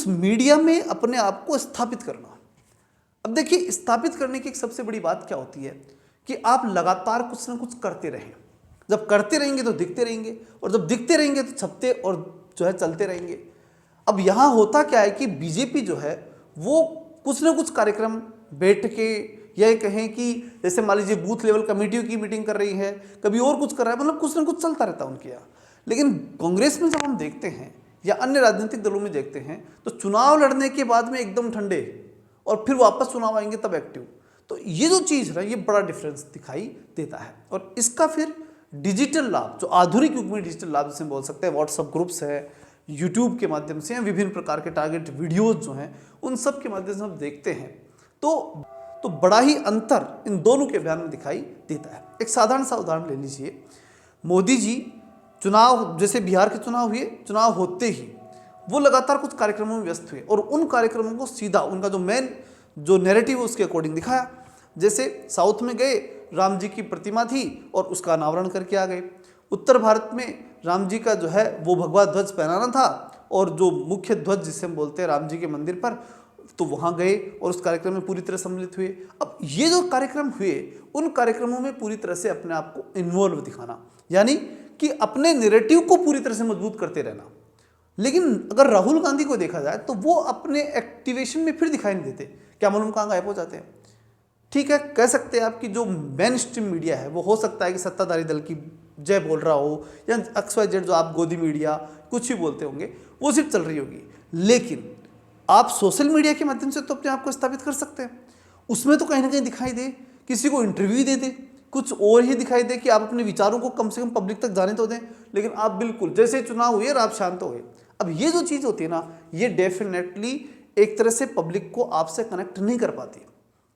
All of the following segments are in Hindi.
उस मीडिया में अपने आप को स्थापित करना। अब देखिए, स्थापित करने की एक सबसे बड़ी बात क्या होती है कि आप लगातार कुछ ना कुछ करते रहें। जब करते रहेंगे तो दिखते रहेंगे, और जब दिखते रहेंगे तो छपते और जो है चलते रहेंगे। अब यहाँ होता क्या है कि बीजेपी जो है वो कुछ ना कुछ कार्यक्रम बैठ के, या कहें कि जैसे मान लीजिए बूथ लेवल कमेटियों की मीटिंग कर रही है, कभी और कुछ कर रहा है, मतलब कुछ ना कुछ चलता रहता है उनके यहाँ। लेकिन कांग्रेस में जब हम देखते हैं या अन्य राजनीतिक दलों में देखते हैं तो चुनाव लड़ने के बाद में एकदम ठंडे, और फिर वापस चुनाव आएंगे तब एक्टिव। तो ये जो चीज़ है ये बड़ा डिफरेंस दिखाई देता है। और इसका फिर डिजिटल लाभ, जो आधुनिक युग में डिजिटल लाभ जिसे बोल सकते हैं, व्हाट्सएप ग्रुप्स है, यूट्यूब के माध्यम से, या विभिन्न प्रकार के टारगेट वीडियोज जो हैं उन सब के माध्यम से हम देखते हैं तो बड़ा ही अंतर इन दोनों के बयान में दिखाई देता है। एक साधारण सा उदाहरण ले लीजिए। मोदी जी चुनाव, जैसे बिहार के चुनाव हुए, चुनाव होते ही वो लगातार कुछ कार्यक्रमों में व्यस्त हुए, और उन कार्यक्रमों को सीधा उनका जो मेन जो नैरेटिव है उसके अकॉर्डिंग दिखाया। जैसे साउथ में गए, राम जी की प्रतिमा थी और उसका अनावरण करके आ गए। उत्तर भारत में राम जी का जो है वो भगवा ध्वज पहनाना था, और जो मुख्य ध्वज जिसे हम बोलते हैं राम जी के मंदिर पर, तो वहाँ गए और उस कार्यक्रम में पूरी तरह सम्मिलित हुए। अब ये जो कार्यक्रम हुए, उन कार्यक्रमों में पूरी तरह से अपने आप को इन्वॉल्व दिखाना, यानी कि अपने नैरेटिव को पूरी तरह से मजबूत करते रहना। लेकिन अगर राहुल गांधी को देखा जाए तो वो अपने एक्टिवेशन में फिर दिखाई नहीं देते, क्या मालूम कहाँ गायब हो जाते हैं। ठीक है, कह सकते हैं आपकी जो मेन स्ट्रीम मीडिया है वो हो सकता है कि सत्ताधारी दल की जय बोल रहा हो, या XYZ जो आप गोदी मीडिया कुछ भी बोलते होंगे, वो सिर्फ चल रही होगी। लेकिन आप सोशल मीडिया के माध्यम से तो अपने आप को स्थापित कर सकते हैं। उसमें तो कहीं ना कहीं दिखाई दे, किसी को इंटरव्यू दे दे, कुछ और ही दिखाई दे कि आप अपने विचारों को कम से कम पब्लिक तक जाने तो दें। लेकिन आप बिल्कुल जैसे चुनाव हुए और आप शांत हो गए। अब ये जो चीज़ होती है ना, ये डेफिनेटली एक तरह से पब्लिक को आपसे कनेक्ट नहीं कर पाती।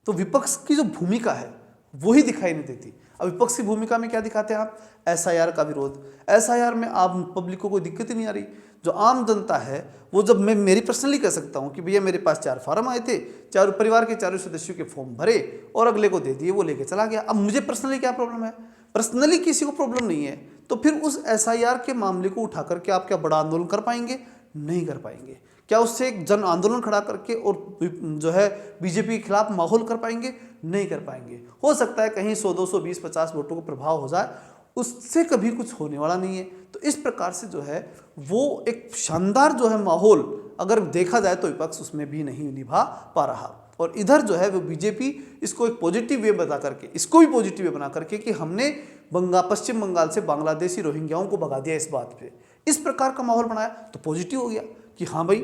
तो विपक्ष की जो भूमिका है वो ही दिखाई नहीं देती। अब विपक्ष की भूमिका में क्या दिखाते हैं आप? SIR का विरोध। SIR में आप पब्लिक को कोई दिक्कत ही नहीं आ रही। जो आम जनता है वो, जब मैं मेरी पर्सनली कह सकता हूँ कि भैया मेरे पास 4 फार्म आए थे, चारों परिवार के चारों सदस्यों के फॉर्म भरे और अगले को दे दिए, वो लेके चला गया। अब मुझे पर्सनली क्या प्रॉब्लम है? पर्सनली किसी को प्रॉब्लम नहीं है, तो फिर उस SIR के मामले को उठा करके आप क्या बड़ा आंदोलन कर पाएंगे? नहीं कर पाएंगे। क्या उससे एक जन आंदोलन खड़ा करके और जो है बीजेपी के खिलाफ माहौल कर पाएंगे? नहीं कर पाएंगे। हो सकता है कहीं 100, 200, 20, 50 वोटों को प्रभाव हो जाए, उससे कभी कुछ होने वाला नहीं है। तो इस प्रकार से जो है वो एक शानदार जो है माहौल अगर देखा जाए तो विपक्ष उसमें भी नहीं निभा पा रहा। और इधर जो है वो बीजेपी इसको एक पॉजिटिव वे बता करके, इसको भी पॉजिटिव वे बना करके कि हमने पश्चिम बंगाल से बांग्लादेशी रोहिंग्याओं को भगा दिया, इस बात पे इस प्रकार का माहौल बनाया तो पॉजिटिव हो गया कि हाँ भाई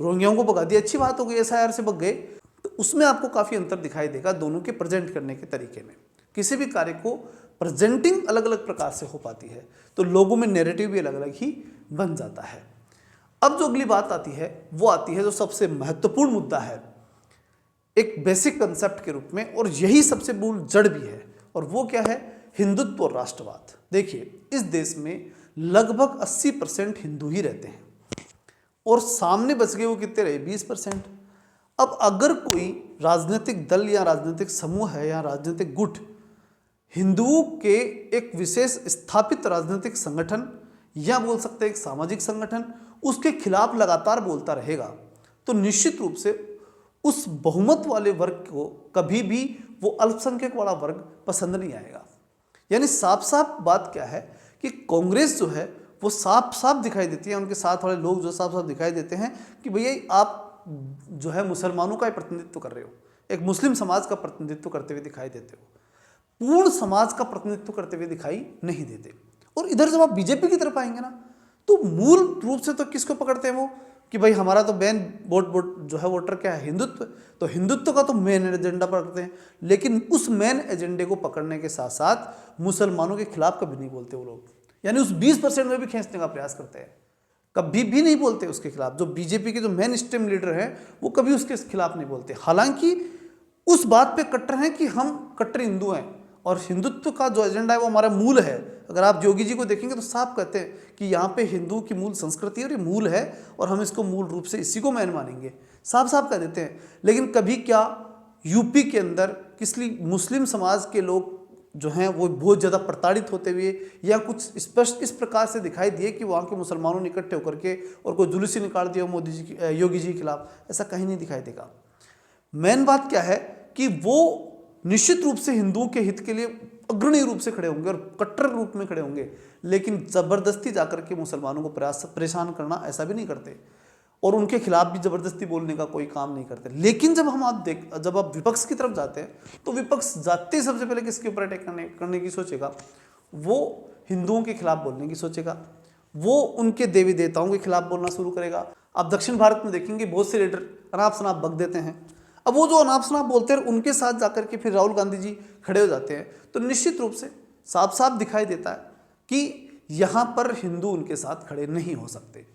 रोहिंग्याओं को भगा दिया, अच्छी बात हो गई, SIR से भग गए। तो उसमें आपको काफ़ी अंतर दिखाई देगा दोनों के प्रेजेंट करने के तरीके में। किसी भी कार्य को प्रेजेंटिंग अलग अलग प्रकार से हो पाती है, तो लोगों में नैरेटिव भी अलग अलग ही बन जाता है। अब जो अगली बात आती है वो आती है जो सबसे महत्वपूर्ण मुद्दा है एक बेसिक कंसेप्ट के रूप में, और यही सबसे मूल जड़ भी है, और वो क्या है? हिंदुत्व और राष्ट्रवाद। देखिए, इस देश में लगभग 80% हिंदू ही रहते हैं, और सामने बच गए वो कितने रहे? 20%। अब अगर कोई राजनीतिक दल या राजनीतिक समूह है या राजनीतिक गुट हिंदुओं के एक विशेष स्थापित राजनीतिक संगठन या बोल सकते हैं एक सामाजिक संगठन उसके खिलाफ लगातार बोलता रहेगा, तो निश्चित रूप से उस बहुमत वाले वर्ग को कभी भी वो अल्पसंख्यक वाला वर्ग पसंद नहीं आएगा। यानी साफ साफ बात क्या है कि कांग्रेस जो है वो साफ साफ दिखाई देती है, उनके साथ वाले लोग जो साफ साफ दिखाई देते हैं कि भैया आप जो है मुसलमानों का प्रतिनिधित्व कर रहे हो, एक मुस्लिम समाज का प्रतिनिधित्व करते हुए दिखाई देते हो, पूर्ण समाज का प्रतिनिधित्व करते हुए दिखाई नहीं देते। और इधर जब आप बीजेपी की तरफ आएंगे ना, तो मूल रूप से तो किसको पकड़ते हैं वो कि भाई हमारा तो मेन वोट जो है वोटर क्या है? हिंदुत्व। तो हिंदुत्व का तो मेन एजेंडा पकड़ते हैं, लेकिन उस मेन एजेंडे को पकड़ने के साथ साथ मुसलमानों के खिलाफ कभी नहीं बोलते वो लोग। यानी उस 20% में भी खींचने का प्रयास करते हैं, कभी भी नहीं बोलते उसके खिलाफ। जो बीजेपी के जो मेन स्ट्रीम लीडर हैं वो कभी उसके खिलाफ नहीं बोलते, हालांकि उस बात पे कट्टर हैं कि हम कट्टर हिंदू हैं और हिंदुत्व का जो एजेंडा है वो हमारा मूल है। अगर आप योगी जी को देखेंगे तो साफ कहते हैं कि यहाँ पे हिंदू की मूल संस्कृति और ये मूल है और हम इसको मूल रूप से इसी को मैन मानेंगे, साफ साफ कह देते हैं। लेकिन कभी क्या यूपी के अंदर किसी मुस्लिम समाज के लोग जो हैं वो बहुत ज़्यादा प्रताड़ित होते हुए या कुछ स्पष्ट इस प्रकार से दिखाई दिए कि वहाँ के मुसलमानों ने इकट्ठे होकर के और कोई जुलूस ही निकाल दिया मोदी जी की, योगी जी के खिलाफ, ऐसा कहीं नहीं दिखाई देगा। मेन बात क्या है कि वो निश्चित रूप से हिंदुओं के हित के लिए अग्रणी रूप से खड़े होंगे और कट्टर रूप में खड़े होंगे, लेकिन ज़बरदस्ती जाकर के मुसलमानों को परेशान करना ऐसा भी नहीं करते और उनके खिलाफ भी ज़बरदस्ती बोलने का कोई काम नहीं करते। लेकिन जब आप विपक्ष की तरफ जाते हैं तो विपक्ष जाते ही सबसे पहले किसके ऊपर अटैक करने की सोचेगा? वो हिंदुओं के खिलाफ बोलने की सोचेगा, वो उनके देवी देवताओं के खिलाफ बोलना शुरू करेगा। आप दक्षिण भारत में देखेंगे बहुत से लीडर अनाप शनाप बक देते हैं। अब वो जो अनाप शनाप बोलते हैं उनके साथ जाकर के फिर राहुल गांधी जी खड़े हो जाते हैं, तो निश्चित रूप से साफ साफ दिखाई देता है कि यहाँ पर हिंदू उनके साथ खड़े नहीं हो सकते।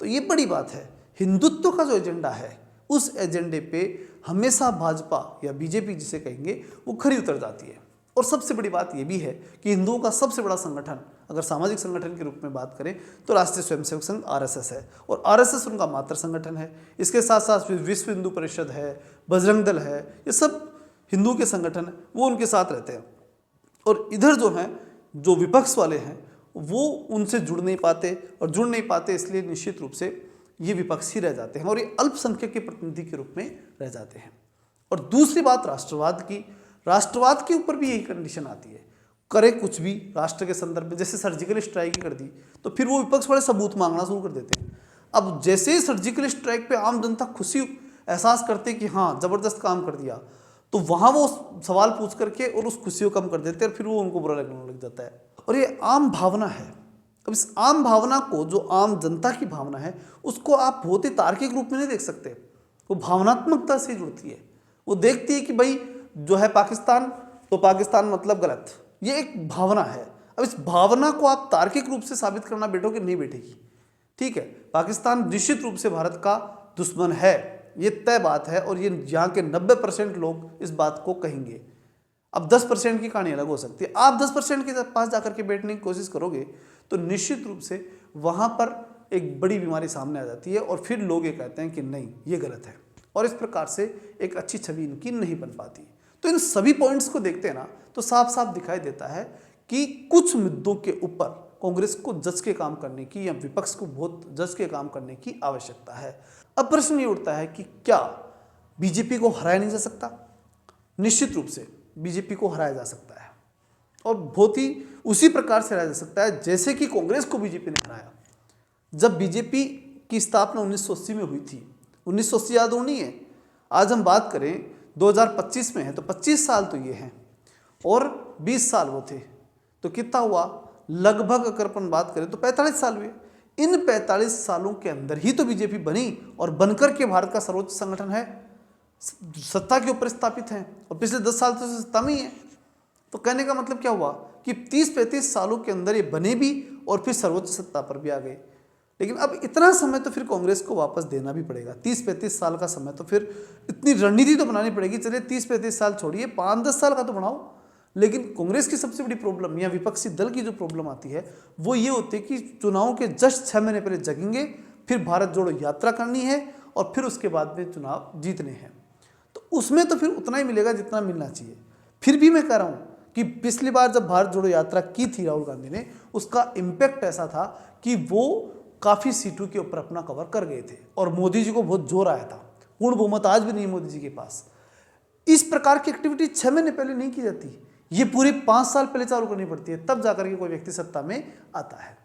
तो ये बड़ी बात है। हिंदुत्व का जो एजेंडा है उस एजेंडे पे हमेशा भाजपा या बीजेपी जिसे कहेंगे वो खरी उतर जाती है। और सबसे बड़ी बात ये भी है कि हिंदुओं का सबसे बड़ा संगठन अगर सामाजिक संगठन के रूप में बात करें तो राष्ट्रीय स्वयंसेवक संघ आरएसएस है, और आरएसएस उनका मातृ संगठन है। इसके साथ साथ विश्व हिंदू परिषद है, बजरंग दल है, ये सब हिंदू के संगठन है, वो उनके साथ रहते हैं। और इधर जो हैं जो विपक्ष वाले हैं वो उनसे जुड़ नहीं पाते, और जुड़ नहीं पाते इसलिए निश्चित रूप से ये विपक्ष ही रह जाते हैं और ये अल्पसंख्यक के प्रतिनिधि के रूप में रह जाते हैं। और दूसरी बात राष्ट्रवाद के ऊपर भी यही कंडीशन आती है, करे कुछ भी राष्ट्र के संदर्भ में, जैसे सर्जिकल स्ट्राइक ही कर दी तो फिर वो विपक्ष वाले सबूत मांगना शुरू कर देते हैं। अब जैसे ही सर्जिकल स्ट्राइक पे आम जनता खुशी एहसास करते कि हाँ ज़बरदस्त काम कर दिया, तो वहाँ वो सवाल पूछ करके और उस खुशी को कम कर देते हैं और फिर वो उनको बुरा लगने लग जाता है। और ये आम भावना है। अब इस आम भावना को, जो आम जनता की भावना है, उसको आप बहुत ही तार्किक रूप में नहीं देख सकते। वो भावनात्मकता से जुड़ती है। वो देखती है कि भाई जो है पाकिस्तान, तो पाकिस्तान मतलब गलत, ये एक भावना है। अब इस भावना को आप तार्किक रूप से साबित करना बैठोगे, नहीं बैठेगी। ठीक है, पाकिस्तान निश्चित रूप से भारत का दुश्मन है, ये तय बात है, और ये यहाँ के 90% लोग इस बात को कहेंगे। अब 10% की कहानी अलग हो सकती है। आप 10% के पास जाकर के बैठने की कोशिश करोगे तो निश्चित रूप से वहाँ पर एक बड़ी बीमारी सामने आ जाती है, और फिर लोग ये कहते हैं कि नहीं ये गलत है, और इस प्रकार से एक अच्छी छवि इनकी नहीं बन पाती। तो इन सभी पॉइंट्स को देखते हैं ना, तो साफ साफ दिखाई देता है कि कुछ मुद्दों के ऊपर कांग्रेस को जज के काम करने की या विपक्ष को बहुत जज के काम करने की आवश्यकता है। अब प्रश्न ये उठता है कि क्या बीजेपी को हराया नहीं जा सकता? निश्चित रूप से बीजेपी को हराया जा सकता है, और बहुत ही उसी प्रकार से हराया जा सकता है जैसे कि कांग्रेस को बीजेपी ने हराया। जब बीजेपी की स्थापना 1980 में हुई थी, 1980 याद नहीं है, आज हम बात करें 2025 में है, तो 25 साल तो ये हैं और 20 साल वो थे, तो कितना हुआ? लगभग अगर अपन बात करें तो 45 साल हुए। इन 45 सालों के अंदर ही तो बीजेपी बनी और बनकर के भारत का सर्वोच्च संगठन है, सत्ता के ऊपर स्थापित है, और पिछले 10 साल तो सत्ता में ही है। तो कहने का मतलब क्या हुआ कि 30-35 सालों के अंदर ये बने भी और फिर सर्वोच्च सत्ता पर भी आ गए। लेकिन अब इतना समय तो फिर कांग्रेस को वापस देना भी पड़ेगा। 30-35 साल का समय तो फिर इतनी रणनीति तो बनानी पड़ेगी। चलिए 30-35 साल छोड़िए, 5-10 साल का तो बढ़ाओ। लेकिन कांग्रेस की सबसे बड़ी प्रॉब्लम या विपक्षी दल की जो प्रॉब्लम आती है वो ये होती है कि चुनाव के जस्ट 6 महीने पहले जगेंगे, फिर भारत जोड़ो यात्रा करनी है और फिर उसके बाद में चुनाव जीतने हैं। तो उसमें तो फिर उतना ही मिलेगा जितना मिलना चाहिए। फिर भी मैं कह रहा हूँ कि पिछली बार जब भारत जोड़ो यात्रा की थी राहुल गांधी ने, उसका इम्पैक्ट ऐसा था कि वो काफ़ी सीटों के ऊपर अपना कवर कर गए थे और मोदी जी को बहुत जोर आया था। पूर्ण बहुमत आज भी नहीं है मोदी जी के पास। इस प्रकार की एक्टिविटी 6 महीने पहले नहीं की जाती, ये पूरे 5 साल पहले चालू करनी पड़ती है, तब जाकर के कोई व्यक्ति सत्ता में आता है।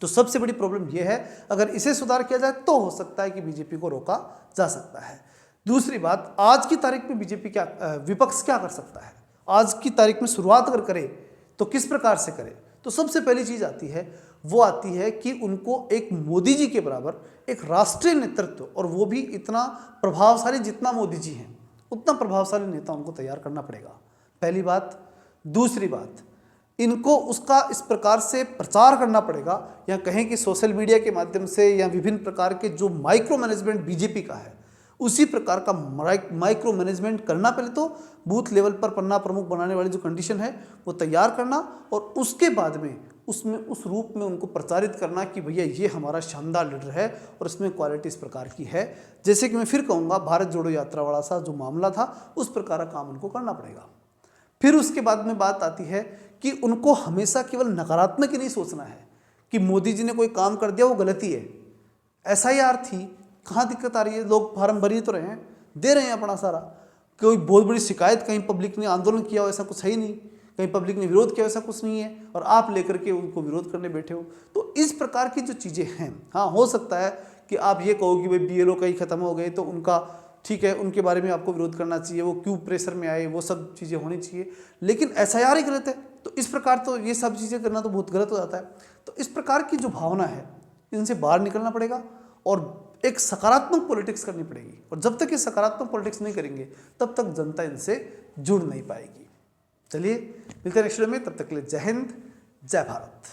तो सबसे बड़ी प्रॉब्लम यह है, अगर इसे सुधार किया जाए तो हो सकता है कि बीजेपी को रोका जा सकता है। दूसरी बात, आज की तारीख में बीजेपी विपक्ष क्या कर सकता है? आज की तारीख में शुरुआत अगर करे तो किस प्रकार से करे? तो सबसे पहली चीज आती है, वो आती है कि उनको एक मोदी जी के बराबर एक राष्ट्रीय नेतृत्व, और वो भी इतना प्रभावशाली जितना मोदी जी हैं उतना प्रभावशाली नेता उनको तैयार करना पड़ेगा, पहली बात। दूसरी बात, इनको उसका इस प्रकार से प्रचार करना पड़ेगा, या कहें कि सोशल मीडिया के माध्यम से, या विभिन्न प्रकार के जो माइक्रो मैनेजमेंट बीजेपी का है उसी प्रकार का माइक्रो मैनेजमेंट करना। पहले तो बूथ लेवल पर पन्ना प्रमुख बनाने वाली जो कंडीशन है वो तैयार करना, और उसके बाद में उसमें उस रूप में उनको प्रचारित करना कि भैया ये हमारा शानदार लीडर है और इसमें क्वालिटी इस प्रकार की है। जैसे कि मैं फिर कहूँगा, भारत जोड़ो यात्रा वाला सा जो मामला था उस प्रकार का काम उनको करना पड़ेगा। फिर उसके बाद में बात आती है कि उनको हमेशा केवल नकारात्मक ही नहीं सोचना है कि मोदी जी ने कोई काम कर दिया वो गलती है। SIR थी, कहाँ दिक्कत आ रही है, लोग फार्म भर ही तो रहे हैं, दे रहे हैं अपना सारा। कोई बहुत बड़ी शिकायत कहीं पब्लिक ने आंदोलन किया हो ऐसा कुछ है ही नहीं, कहीं पब्लिक ने विरोध किया ऐसा कुछ नहीं है, और आप लेकर के उनको विरोध करने बैठे हो। तो इस प्रकार की जो चीज़ें हैं, हाँ हो सकता है कि आप ये कहो कि भाई BLO कहीं ख़त्म हो गए तो उनका ठीक है, उनके बारे में आपको विरोध करना चाहिए, वो क्यों प्रेशर में आए, वो सब चीज़ें होनी चाहिए, लेकिन SIR ही गलत है। तो इस प्रकार तो ये सब चीज़ें करना तो बहुत गलत हो जाता है। तो इस प्रकार की जो भावना है इनसे बाहर निकलना पड़ेगा और एक सकारात्मक पॉलिटिक्स करनी पड़ेगी। और जब तक ये सकारात्मक पॉलिटिक्स नहीं करेंगे तब तक जनता इनसे जुड़ नहीं पाएगी। चलिए मिलते हैं नेक्स्ट वीडियो में, तब तक के लिए जय हिंद, जय भारत।